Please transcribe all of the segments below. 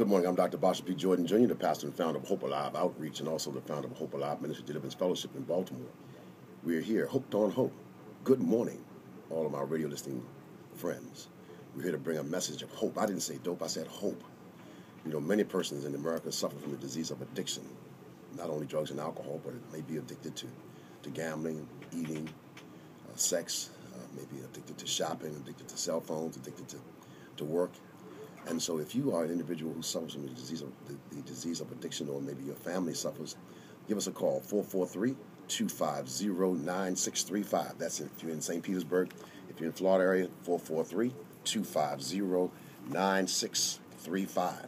Good morning. I'm Dr. Boston P. Jordan Jr., the pastor and founder of Hope Alive Outreach and also the founder of Hope Alive Ministry Deliverance Fellowship in Baltimore. We're here, hooked on hope. Good morning, all of my radio listening friends. We're here to bring a message of hope. I didn't say dope, I said hope. You know, many persons in America suffer from the disease of addiction, not only drugs and alcohol, but it may be addicted to gambling, eating, sex, maybe addicted to shopping, addicted to cell phones, addicted to work. And so if you are an individual who suffers from the disease of addiction, or maybe your family suffers, give us a call, 443-250-9635. That's if you're in St. Petersburg. If you're in the Florida area, 443-250-9635. If you're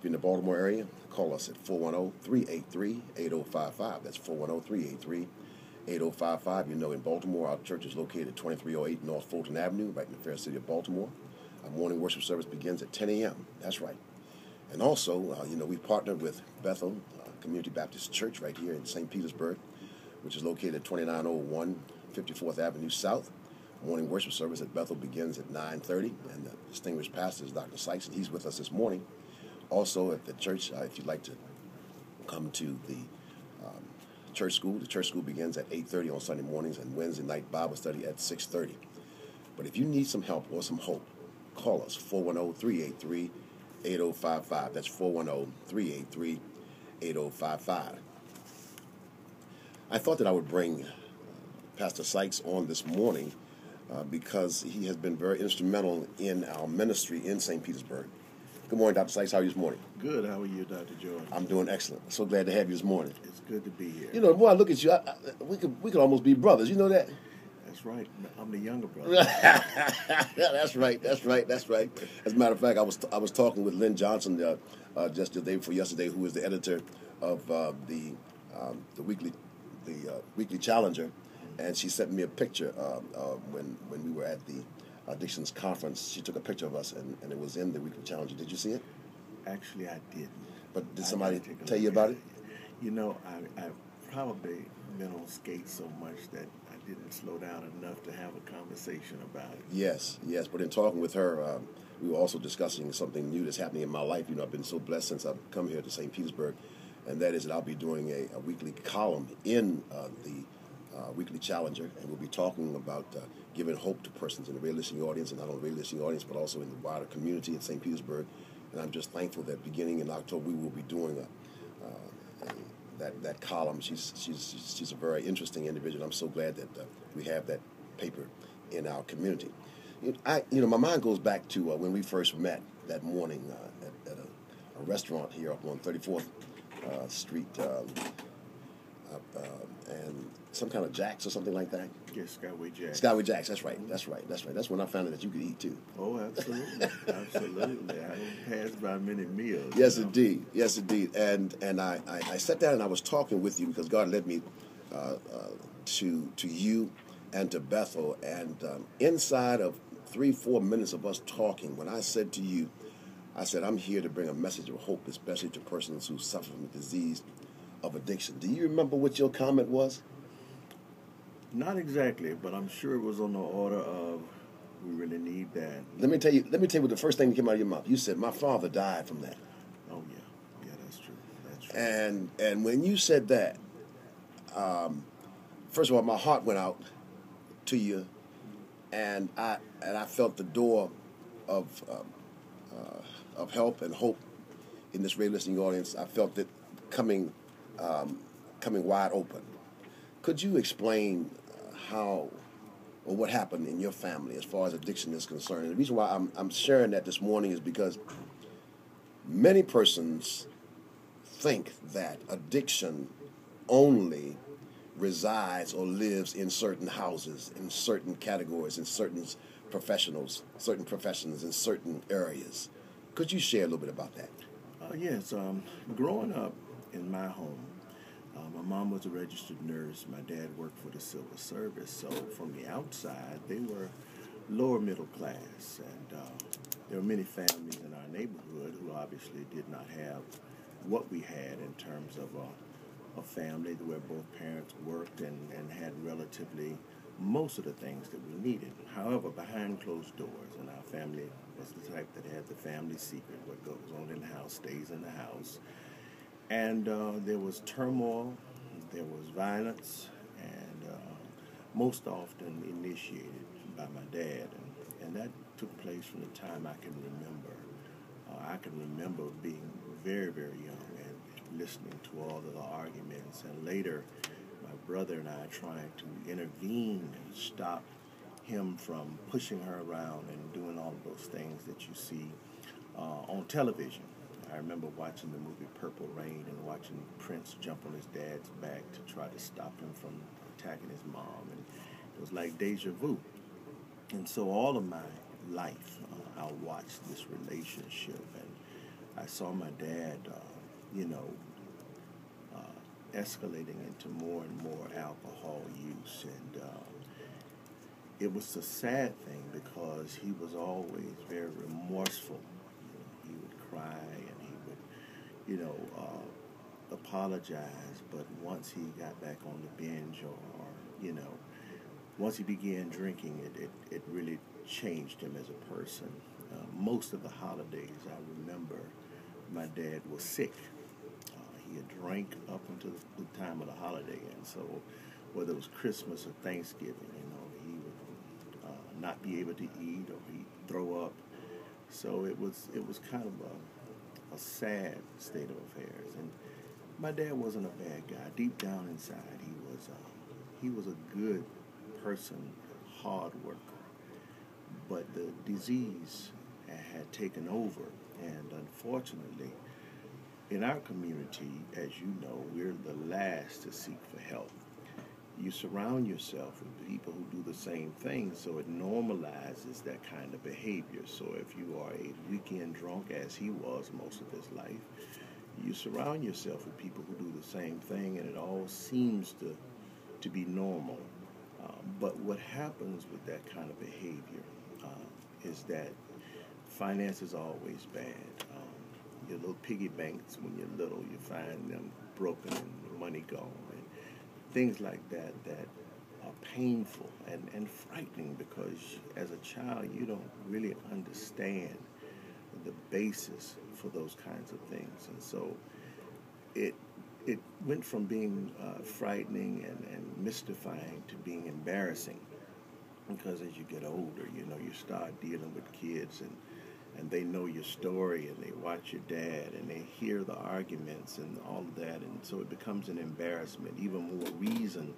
in the Baltimore area, call us at 410-383-8055. That's 410-383-8055. You know, in Baltimore, our church is located at 2308 North Fulton Avenue, right in the fair city of Baltimore. Our morning worship service begins at 10 a.m. That's right. And also, we partnered with Bethel Community Baptist Church right here in St. Petersburg, which is located at 2901 54th Avenue South. Morning worship service at Bethel begins at 9:30, and the distinguished pastor is Dr. Sikes, and he's with us this morning. Also at the church, if you'd like to come to the church school, the church school begins at 8:30 on Sunday mornings, and Wednesday night Bible study at 6:30. But if you need some help or some hope, call us, 410-383-8055. That's 410-383-8055. I thought that I would bring Pastor Sikes on this morning because he has been very instrumental in our ministry in St. Petersburg. Good morning, Dr. Sikes. How are you this morning? Good. How are you, Dr. Jordan? I'm doing excellent. So glad to have you this morning. It's good to be here. You know, the more I look at you, we could almost be brothers. You know that? That's right. I'm the younger brother. That's right. As a matter of fact, I was talking with Lynn Johnson just the day before yesterday, who is the editor of the weekly Challenger, and she sent me a picture when we were at the Addictions Conference. She took a picture of us, and it was in the weekly Challenger. Did you see it? Actually, I didn't. But did somebody tell you about it? You know, I've probably been on skates so much that I didn't slow down enough to have a conversation about it. Yes. But in talking with her, we were also discussing something new that's happening in my life. You know, I've been so blessed since I've come here to St. Petersburg, and that is that I'll be doing a weekly column in the Weekly Challenger, and we'll be talking about giving hope to persons in the radio listening audience, and not only the radio listening audience, but also in the wider community in St. Petersburg. And I'm just thankful that beginning in October we will be doing that column. She's a very interesting individual. I'm so glad that we have that paper in our community. My mind goes back to when we first met that morning at a restaurant here up on 34th Street, and some kind of Jack's or something like that. Yes, Skyway Jack's. Skyway Jack's. That's right. That's when I found out that you could eat too. Oh, absolutely, absolutely. I passed by many meals. Yes, indeed. And I sat down and I was talking with you because God led me to you and to Bethel, and inside of 3-4 minutes of us talking, when I said to you, I said, I'm here to bring a message of hope, especially to persons who suffer from the disease of addiction. Do you remember what your comment was? Not exactly, but I'm sure it was on the order of, we really need that. Let me tell you what the first thing that came out of your mouth. You said, my father died from that. Oh, yeah, that's true. And when you said that, first of all, my heart went out to you, and I felt the door of help and hope in this radio listening audience. I felt it coming wide open. Could you explain how or what happened in your family as far as addiction is concerned? And the reason why I'm sharing that this morning is because many persons think that addiction only resides or lives in certain houses, in certain categories, in certain professions, in certain areas. Could you share a little bit about that? Yes. Growing up in my home, my mom was a registered nurse. My dad worked for the Civil Service. So from the outside, they were lower middle class. And there were many families in our neighborhood who obviously did not have what we had in terms of a family where both parents worked and had relatively most of the things that we needed. However, behind closed doors, and our family was the type that had the family secret. What goes on in the house stays in the house. And there was turmoil, there was violence, and most often initiated by my dad. And that took place from the time I can remember. I can remember being very, very young and listening to all of the arguments, and later my brother and I trying to intervene and stop him from pushing her around and doing all of those things that you see on television. I remember watching the movie Purple Rain and watching Prince jump on his dad's back to try to stop him from attacking his mom, and it was like deja vu. And so all of my life, I watched this relationship, and I saw my dad, escalating into more and more alcohol use, and it was a sad thing because he was always very remorseful. He would cry and he would, apologize, but once he got back on the binge or once he began drinking, it really changed him as a person. Most of the holidays, I remember my dad was sick. He had drank up until the time of the holiday, and so whether it was Christmas or Thanksgiving, he would not be able to eat or he'd throw up. So it was kind of a sad state of affairs. And my dad wasn't a bad guy. Deep down inside, he was a good person, hard worker. But the disease had taken over, and unfortunately, in our community, as you know, we're the last to seek for help. You surround yourself with people who do the same thing, so it normalizes that kind of behavior. So if you are a weekend drunk, as he was most of his life, you surround yourself with people who do the same thing, and it all seems to be normal. But what happens with that kind of behavior is that finance is always bad. Your little piggy banks, when you're little, you find them broken and the money gone, and things like that are painful and frightening, because as a child you don't really understand the basis for those kinds of things. And so it went from being frightening and mystifying to being embarrassing, because as you get older, you start dealing with kids, and they know your story, and they watch your dad, and they hear the arguments and all of that, and so it becomes an embarrassment, even more reason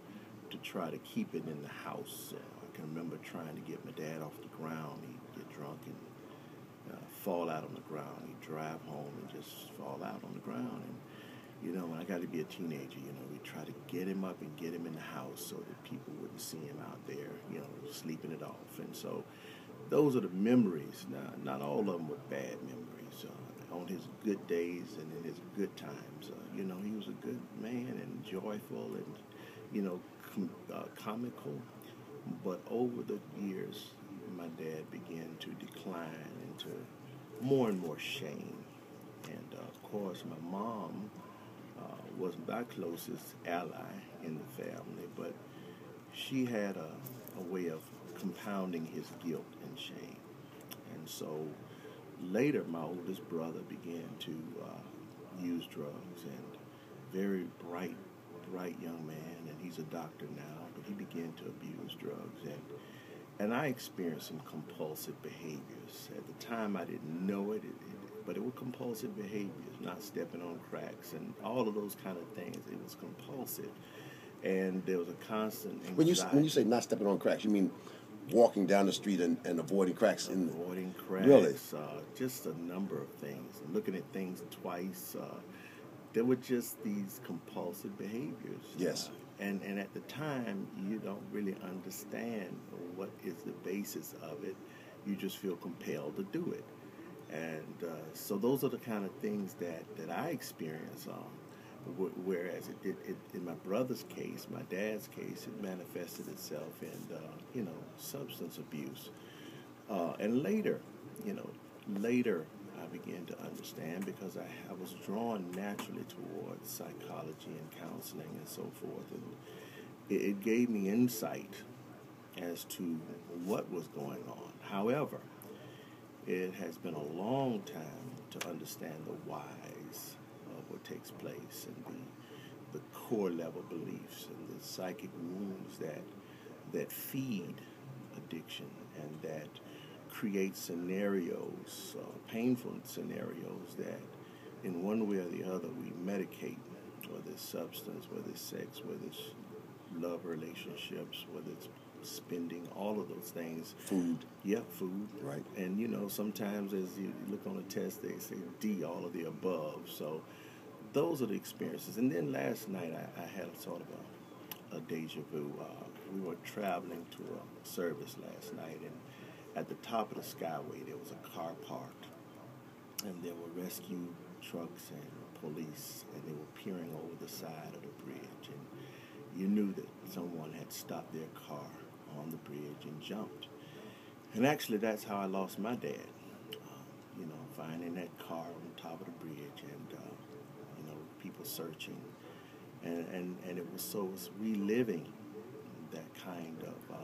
to try to keep it in the house. I can remember trying to get my dad off the ground. He'd get drunk and fall out on the ground. He'd drive home and just fall out on the ground. And when I got to be a teenager, we'd try to get him up and get him in the house so that people wouldn't see him out there, sleeping it off. And so those are the memories. Now, not all of them were bad memories. On his good days and in his good times, he was a good man and joyful and, comical. But over the years, my dad began to decline into more and more shame. And, of course, my mom was my closest ally in the family, but she had a way of compounding his guilt and shame. And so later, my oldest brother began to use drugs, and very bright young man, and he's a doctor now, but he began to abuse drugs, and I experienced some compulsive behaviors. At the time, I didn't know it, but it were compulsive behaviors, not stepping on cracks and all of those kind of things. It was compulsive, and there was a constant anxiety. When you say not stepping on cracks, you mean walking down the street and avoiding cracks? Avoiding cracks. Really? Just a number of things. Looking at things twice. There were just these compulsive behaviors. Yes. And at the time, you don't really understand what is the basis of it. You just feel compelled to do it. And so those are the kind of things that I experience. Whereas in my brother's case, my dad's case, it manifested itself in, substance abuse. And later I began to understand, because I was drawn naturally towards psychology and counseling and so forth. And it gave me insight as to what was going on. However, it has been a long time to understand the whys of what takes place and the core level beliefs and the psychic wounds that feed addiction and that create scenarios, painful scenarios that in one way or the other we medicate, whether it's substance, whether it's sex, whether it's love relationships, whether it's spending, all of those things. Food. Yeah, food. Right. And, sometimes as you look on a test, they say D, all of the above. So those are the experiences. And then last night I had a sort of a deja vu. We were traveling to a service last night, and at the top of the skyway there was a car parked, and there were rescue trucks and police, and they were peering over the side of the bridge, and you knew that someone had stopped their car on the bridge and jumped. And actually that's how I lost my dad, finding that car on top of the bridge, and people searching, and it was reliving that kind of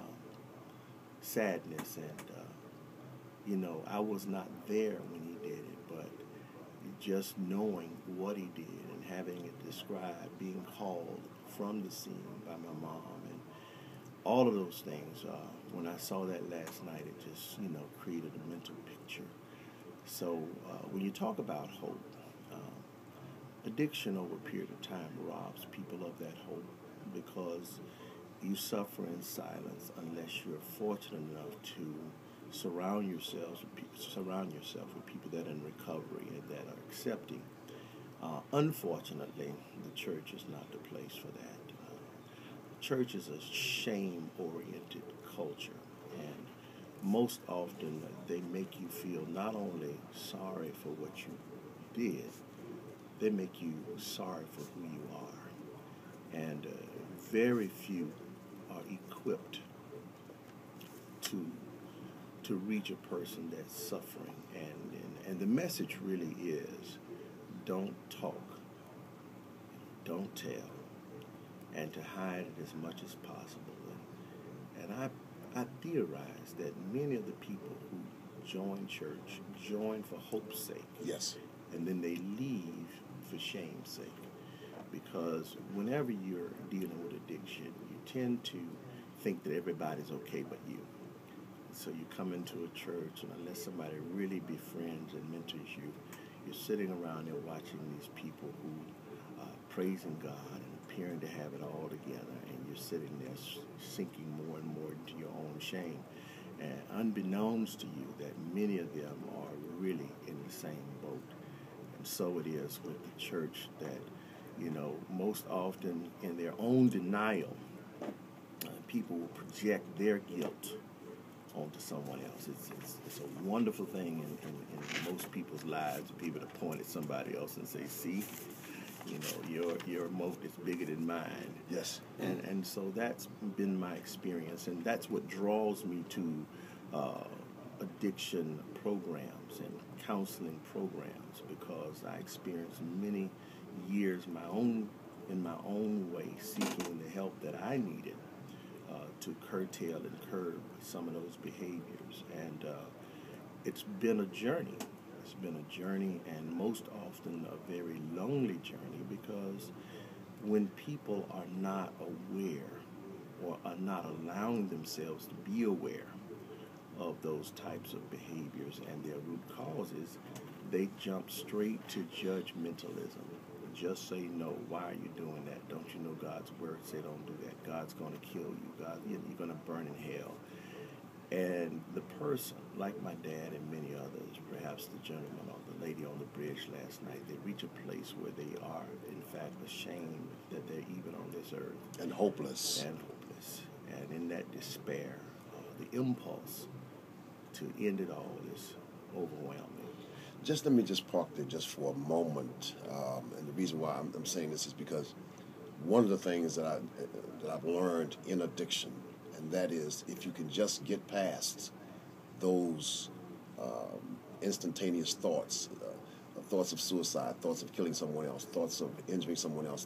sadness, and I was not there when he did it, but just knowing what he did and having it described, being called from the scene by my mom, and all of those things, when I saw that last night, it just created a mental picture. So when you talk about hope, addiction over a period of time robs people of that hope, because you suffer in silence unless you're fortunate enough to surround yourself with people that are in recovery and that are accepting. Unfortunately, the church is not the place for that. Church is a shame-oriented culture, and most often they make you feel not only sorry for what you did, they make you sorry for who you are. And very few are equipped to reach a person that's suffering. And the message really is, don't talk, don't tell, and to hide it as much as possible. And I theorize that many of the people who join church join for hope's sake. Yes. And then they leave for shame's sake. Because whenever you're dealing with addiction, you tend to think that everybody's okay but you. So you come into a church, and unless somebody really befriends and mentors you, you're sitting around there watching these people who are praising God and appearing to have it all together, and you're sitting there sinking more and more into your own shame. And unbeknownst to you that many of them are really in the same boat. And so it is with the church that, most often in their own denial, people will project their guilt onto someone else. It's a wonderful thing in most people's lives, people to point at somebody else and say, see, your moat is bigger than mine. Yes. And so that's been my experience, and that's what draws me to addiction programs and counseling programs, because I experienced many years in my own way seeking the help that I needed to curtail and curb some of those behaviors. And it's been a journey. It's been a journey, and most often a very lonely journey, because when people are not aware or are not allowing themselves to be aware of those types of behaviors and their root causes, they jump straight to judgmentalism. Just say no. Why are you doing that? Don't you know God's word say don't do that? God's going to kill you. You're going to burn in hell. And the person, like my dad and many others, perhaps the gentleman or the lady on the bridge last night, they reach a place where they are, in fact, ashamed that they're even on this earth. And hopeless. And in that despair, the impulse to end it all is overwhelming. Let me park there just for a moment. And the reason why I'm saying this is because one of the things that I've learned in addiction, and that is, if you can just get past those instantaneous thoughts, thoughts of suicide, thoughts of killing someone else, thoughts of injuring someone else,